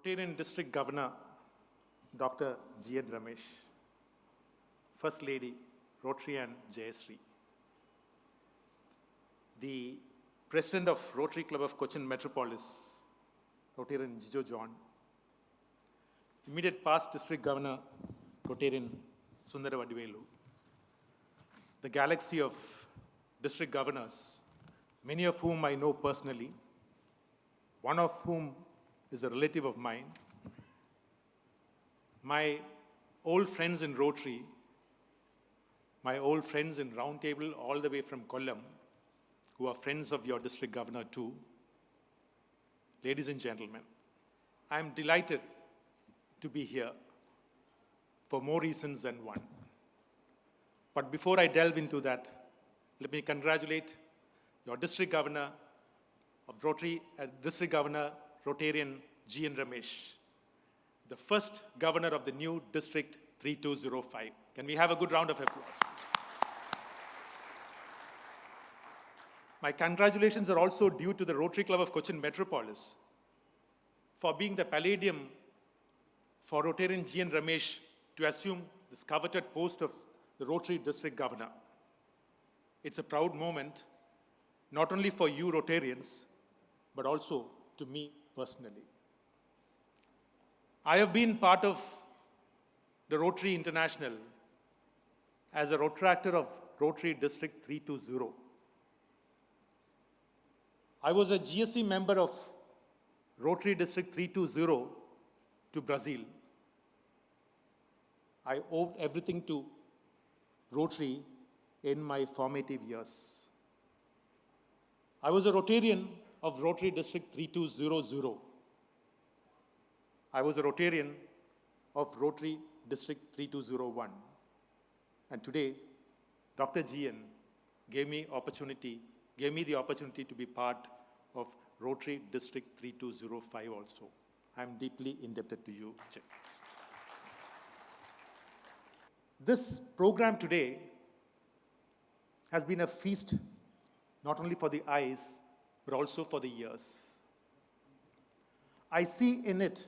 Rotarian District Governor, Dr. G. N. Ramesh, First Lady, Rotary and Jayasri, the President of Rotary Club of Cochin Metropolis, Rotarian Jijo John, immediate past District Governor, Rotarian Sundara Vadivelu, the galaxy of District Governors, many of whom I know personally, one of whom is a relative of mine, my old friends in Rotary, my old friends in Roundtable all the way from Kollam, who are friends of your District Governor too. Ladies and gentlemen, I am delighted to be here for more reasons than one. But before I delve into that, let me congratulate your District Governor of Rotary, District Governor Rotarian G. N. Ramesh, the first governor of the new District 3205. Can we have a good round of applause? My congratulations are also due to the Rotary Club of Cochin Metropolis for being the palladium for Rotarian G. N. Ramesh to assume this coveted post of the Rotary District Governor. It's a proud moment, not only for you Rotarians, but also to me personally. I have been part of the Rotary International as a Rotaractor of Rotary District 320. I was a GSC member of Rotary District 320 to Brazil. I owed everything to Rotary in my formative years. I was a Rotarian of Rotary District 3200. I was a Rotarian of Rotary District 3201. And today, Dr. G.N. gave me the opportunity to be part of Rotary District 3205 also. I'm deeply indebted to you, Jay. This program today has been a feast not only for the eyes, but also for the ears. I see in it,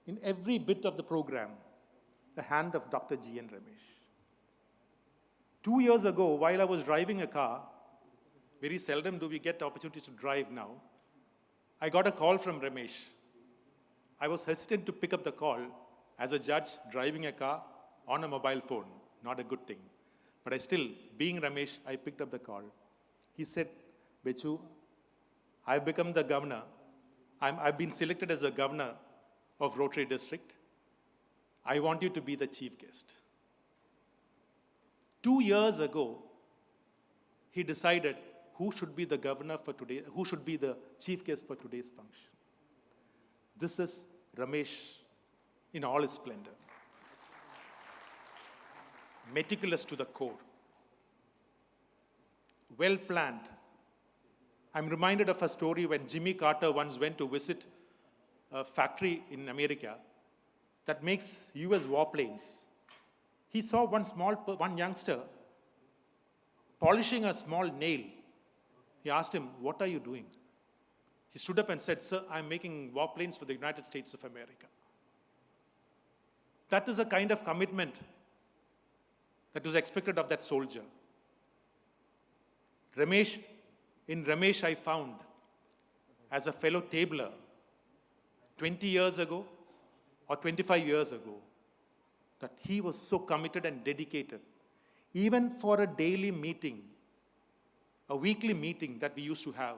in every bit of the program, the hand of Dr. G. N. Ramesh. 2 years ago, while I was driving a car, very seldom do we get opportunities to drive now, I got a call from Ramesh. I was hesitant to pick up the call as a judge driving a car on a mobile phone, not a good thing. But I still, being Ramesh, I picked up the call. He said, Bechu, I've become the governor. I've been selected as the governor of Rotary District. I want you to be the chief guest. 2 years ago, he decided who should be the governor for today, who should be the chief guest for today's function. This is Ramesh in all his splendor. Meticulous to the core. Well planned. I'm reminded of a story when Jimmy Carter once went to visit a factory in America that makes US warplanes. He saw one youngster polishing a small nail. He asked him, "What are you doing?" He stood up and said, "Sir, I'm making warplanes for the United States of America." That is the kind of commitment that was expected of that soldier. In Ramesh, I found, as a fellow tabler, 20 years ago or 25 years ago, that he was so committed and dedicated. Even for a daily meeting, a weekly meeting that we used to have,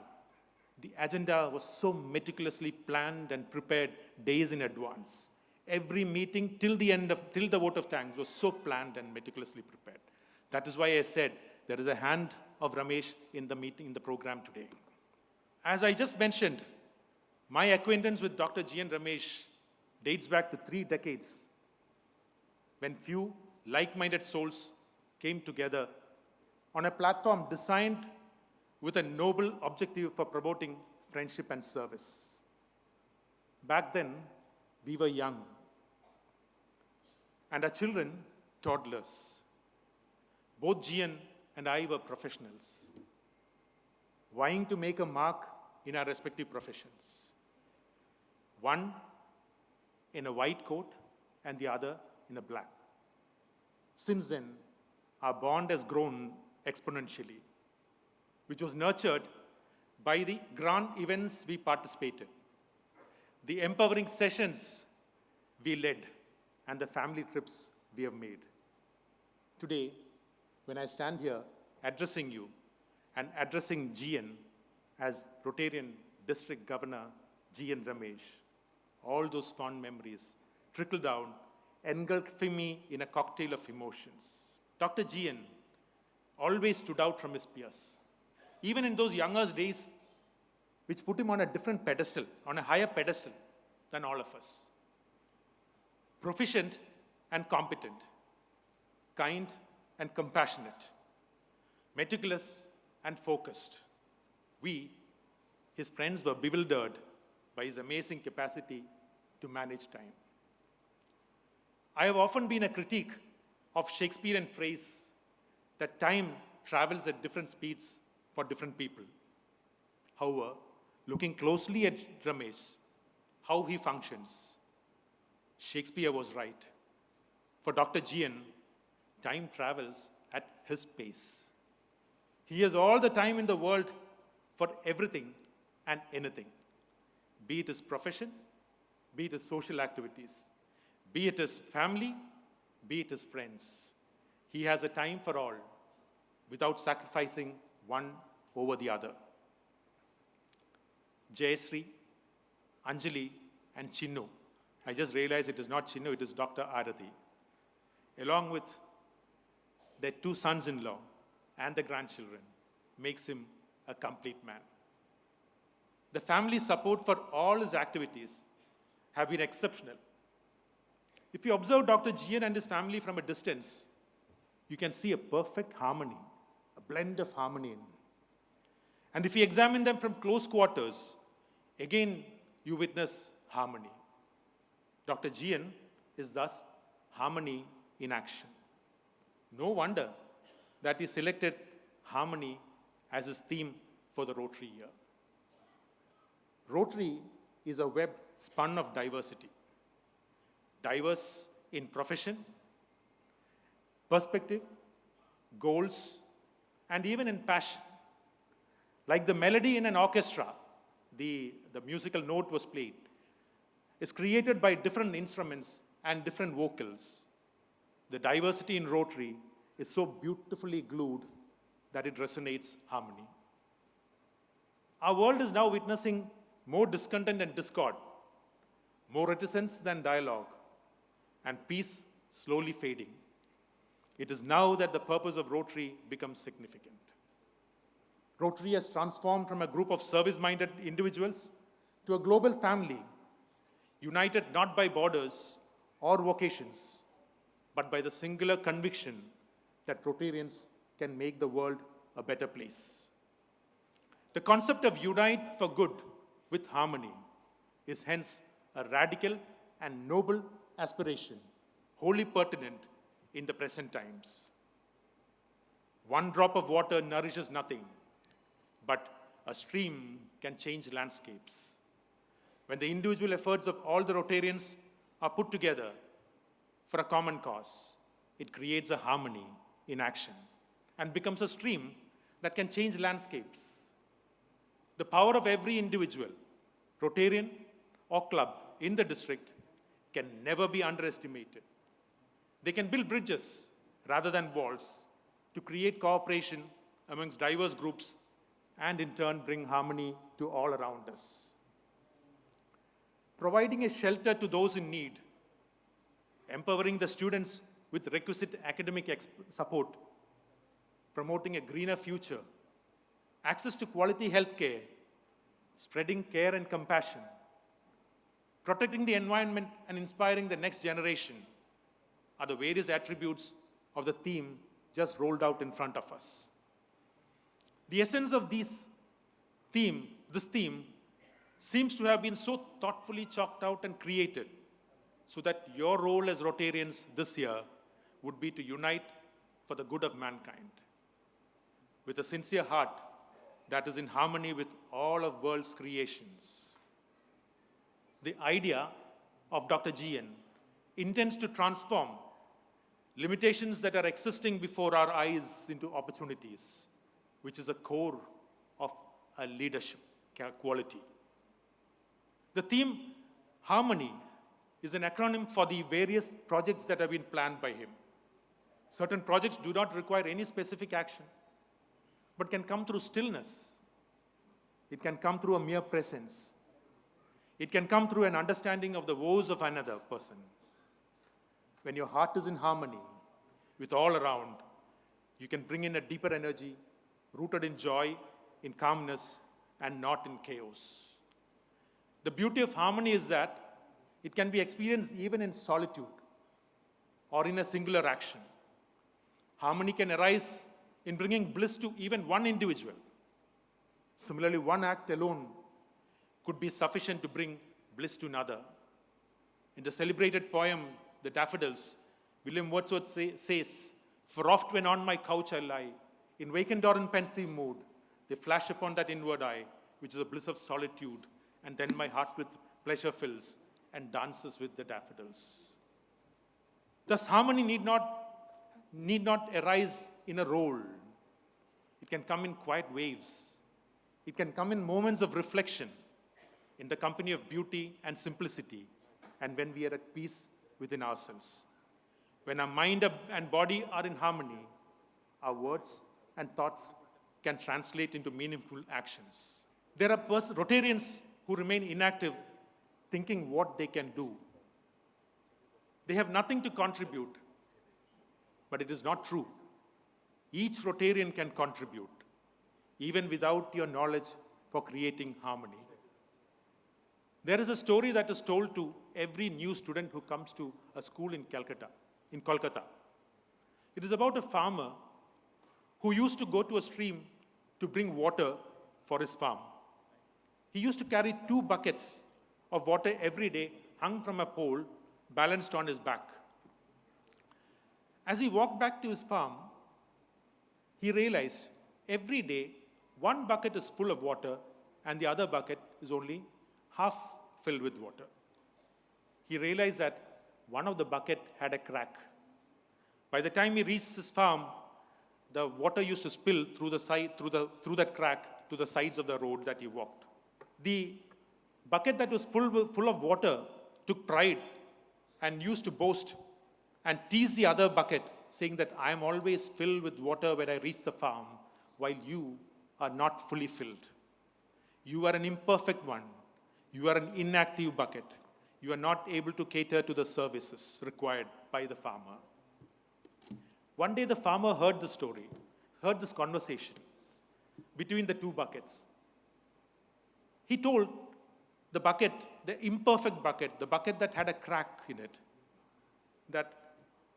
the agenda was so meticulously planned and prepared days in advance. Every meeting till the vote of thanks was so planned and meticulously prepared. That is why I said there is a hand of Ramesh in the meeting, in the program today. As I just mentioned, my acquaintance with Dr. G. N. Ramesh dates back to 3 decades, when few like-minded souls came together on a platform designed with a noble objective for promoting friendship and service. Back then, we were young, and our children, toddlers. Both G.N. and I were professionals, vying to make a mark in our respective professions. One in a white coat and the other in a black. Since then, our bond has grown exponentially, which was nurtured by the grand events we participated, the empowering sessions we led, and the family trips we have made. Today, when I stand here addressing you and addressing GN as Rotarian District Governor GN Ramesh, all those fond memories trickle down, engulfing me in a cocktail of emotions. Dr. GN always stood out from his peers, even in those younger days, which put him on a different pedestal, on a higher pedestal than all of us. Proficient and competent, kind and compassionate, meticulous and focused. We, his friends, were bewildered by his amazing capacity to manage time. I have often been a critique of Shakespearean phrase that time travels at different speeds for different people. However, looking closely at Ramesh, how he functions, Shakespeare was right. For Dr. GN, time travels at his pace. He has all the time in the world for everything and anything, be it his profession, be it his social activities, be it his family, be it his friends. He has a time for all without sacrificing one over the other. Jayasri, Anjali, and Chinnu. I just realized it is not Chinnu, it is Dr. Arathi. Along with their two sons-in-law and the grandchildren, makes him a complete man. The family support for all his activities have been exceptional. If you observe Dr. GN and his family from a distance, you can see a perfect harmony, a blend of harmony. And if you examine them from close quarters, again, you witness harmony. Dr. GN is thus harmony in action. No wonder that he selected harmony as his theme for the Rotary year. Rotary is a web spun of diversity. Diverse in profession, perspective, goals, and even in passion. Like the melody in an orchestra, the musical note was played, is created by different instruments and different vocals. The diversity in Rotary is so beautifully glued that it resonates harmony. Our world is now witnessing more discontent and discord, more reticence than dialogue, and peace slowly fading. It is now that the purpose of Rotary becomes significant. Rotary has transformed from a group of service-minded individuals to a global family, united not by borders or vocations, but by the singular conviction that Rotarians can make the world a better place. The concept of unite for good with harmony is hence a radical and noble aspiration, wholly pertinent in the present times. One drop of water nourishes nothing, but a stream can change landscapes. When the individual efforts of all the Rotarians are put together for a common cause, it creates a harmony in action and becomes a stream that can change landscapes. The power of every individual, Rotarian or club in the district can never be underestimated. They can build bridges rather than walls to create cooperation amongst diverse groups and in turn bring harmony to all around us. Providing a shelter to those in need, empowering the students with requisite academic support, promoting a greener future, access to quality health care, spreading care and compassion, protecting the environment and inspiring the next generation are the various attributes of the theme just rolled out in front of us. The essence of this theme seems to have been so thoughtfully chalked out and created so that your role as Rotarians this year would be to unite for the good of mankind. With a sincere heart that is in harmony with all of world's creations. The idea of Dr. GN intends to transform limitations that are existing before our eyes into opportunities, which is the core of a leadership quality. The theme, harmony, is an acronym for the various projects that have been planned by him. Certain projects do not require any specific action, but can come through stillness. It can come through a mere presence. It can come through an understanding of the woes of another person. When your heart is in harmony with all around, you can bring in a deeper energy, rooted in joy, in calmness, and not in chaos. The beauty of harmony is that it can be experienced even in solitude or in a singular action. Harmony can arise in bringing bliss to even one individual. Similarly, one act alone could be sufficient to bring bliss to another. In the celebrated poem, The Daffodils, William Wordsworth says, "For oft when on my couch I lie, in vacant or in pensive mood, they flash upon that inward eye, which is the bliss of solitude, and then my heart with pleasure fills and dances with the daffodils." Thus, harmony need not arise in a role. It can come in quiet waves. It can come in moments of reflection, in the company of beauty and simplicity, and when we are at peace within ourselves. When our mind and body are in harmony, our words and thoughts can translate into meaningful actions. There are Rotarians who remain inactive, thinking what they can do. They have nothing to contribute, but it is not true. Each Rotarian can contribute, even without your knowledge, for creating harmony. There is a story that is told to every new student who comes to a school in Kolkata. It is about a farmer who used to go to a stream to bring water for his farm. He used to carry 2 buckets of water every day, hung from a pole, balanced on his back. As he walked back to his farm, he realized every day 1 bucket is full of water and the other bucket is only half filled with water. He realized that one of the bucket had a crack. By the time he reached his farm, the water used to spill through that crack to the sides of the road that he walked. The bucket that was full of water took pride and used to boast and tease the other bucket, saying that I am always filled with water when I reach the farm, while you are not fully filled. You are an imperfect one. You are an inactive bucket. You are not able to cater to the services required by the farmer. One day the farmer heard the story, heard this conversation between the 2 buckets. He told the bucket, the imperfect bucket, the bucket that had a crack in it, that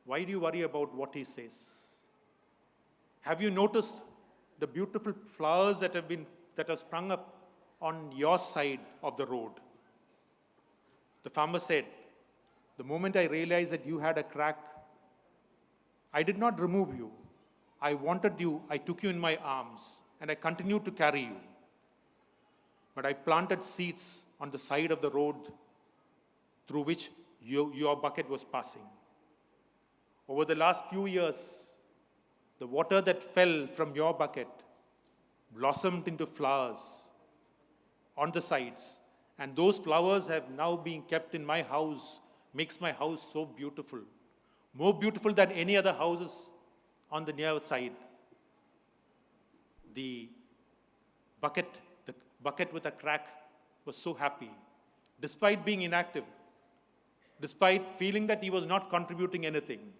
why do you worry about what he says? Have you noticed the beautiful flowers that have sprung up on your side of the road? The farmer said, the moment I realized that you had a crack, I did not remove you. I wanted you, I took you in my arms, and I continued to carry you. But I planted seeds on the side of the road through which your bucket was passing. Over the last few years, the water that fell from your bucket blossomed into flowers on the sides. And those flowers have now been kept in my house, makes my house so beautiful. More beautiful than any other houses on the near side. The bucket with a crack was so happy, despite being inactive, despite feeling that he was not contributing anything.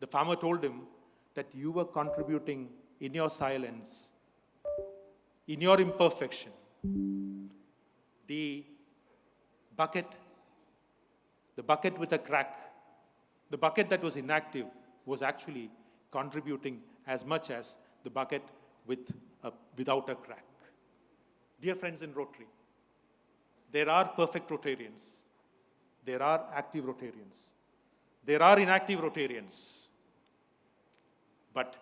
The farmer told him that you were contributing in your silence, in your imperfection. The bucket with a crack, the bucket that was inactive, was actually contributing as much as the bucket without a crack. Dear friends in Rotary, there are perfect Rotarians. There are active Rotarians. There are inactive Rotarians. But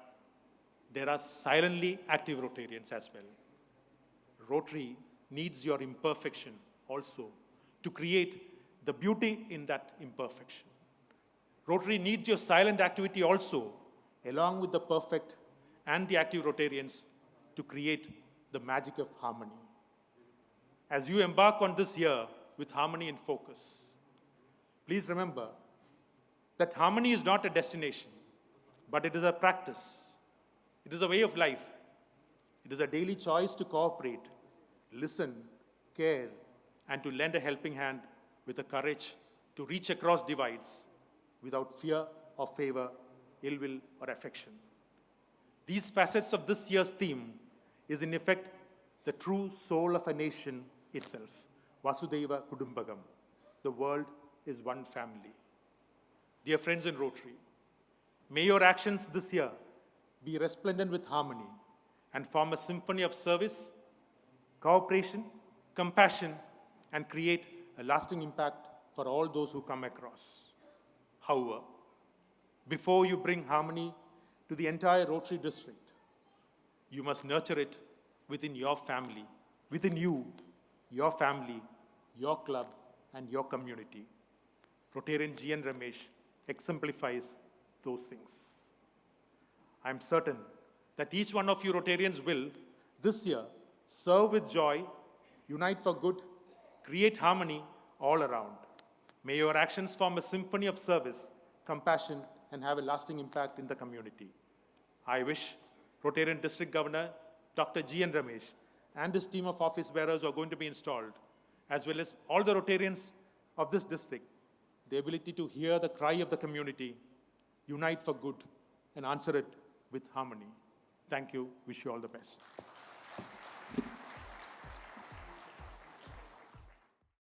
there are silently active Rotarians as well. Rotary needs your imperfection also to create the beauty in that imperfection. Rotary needs your silent activity also, along with the perfect and the active Rotarians, to create the magic of harmony. As you embark on this year with harmony in focus, please remember that harmony is not a destination, but it is a practice. It is a way of life. It is a daily choice to cooperate, listen, care, and to lend a helping hand with the courage to reach across divides without fear or favor, ill will, or affection. These facets of this year's theme is in effect the true soul of a nation itself, Vasudhaiva Kudumbakam. The world is one family. Dear friends in Rotary, may your actions this year be resplendent with harmony and form a symphony of service, cooperation, compassion, and create a lasting impact for all those who come across. However, before you bring harmony to the entire Rotary district, you must nurture it within your family, within you, your family, your club, and your community. Rotarian G. N. Ramesh exemplifies those things. I'm certain that each one of you Rotarians will, this year, serve with joy, unite for good, create harmony all around. May your actions form a symphony of service, compassion, and have a lasting impact in the community. I wish Rotarian District Governor Dr. G. N. Ramesh and his team of office bearers who are going to be installed, as well as all the Rotarians of this district, the ability to hear the cry of the community, unite for good, and answer it with harmony. Thank you. Wish you all the best.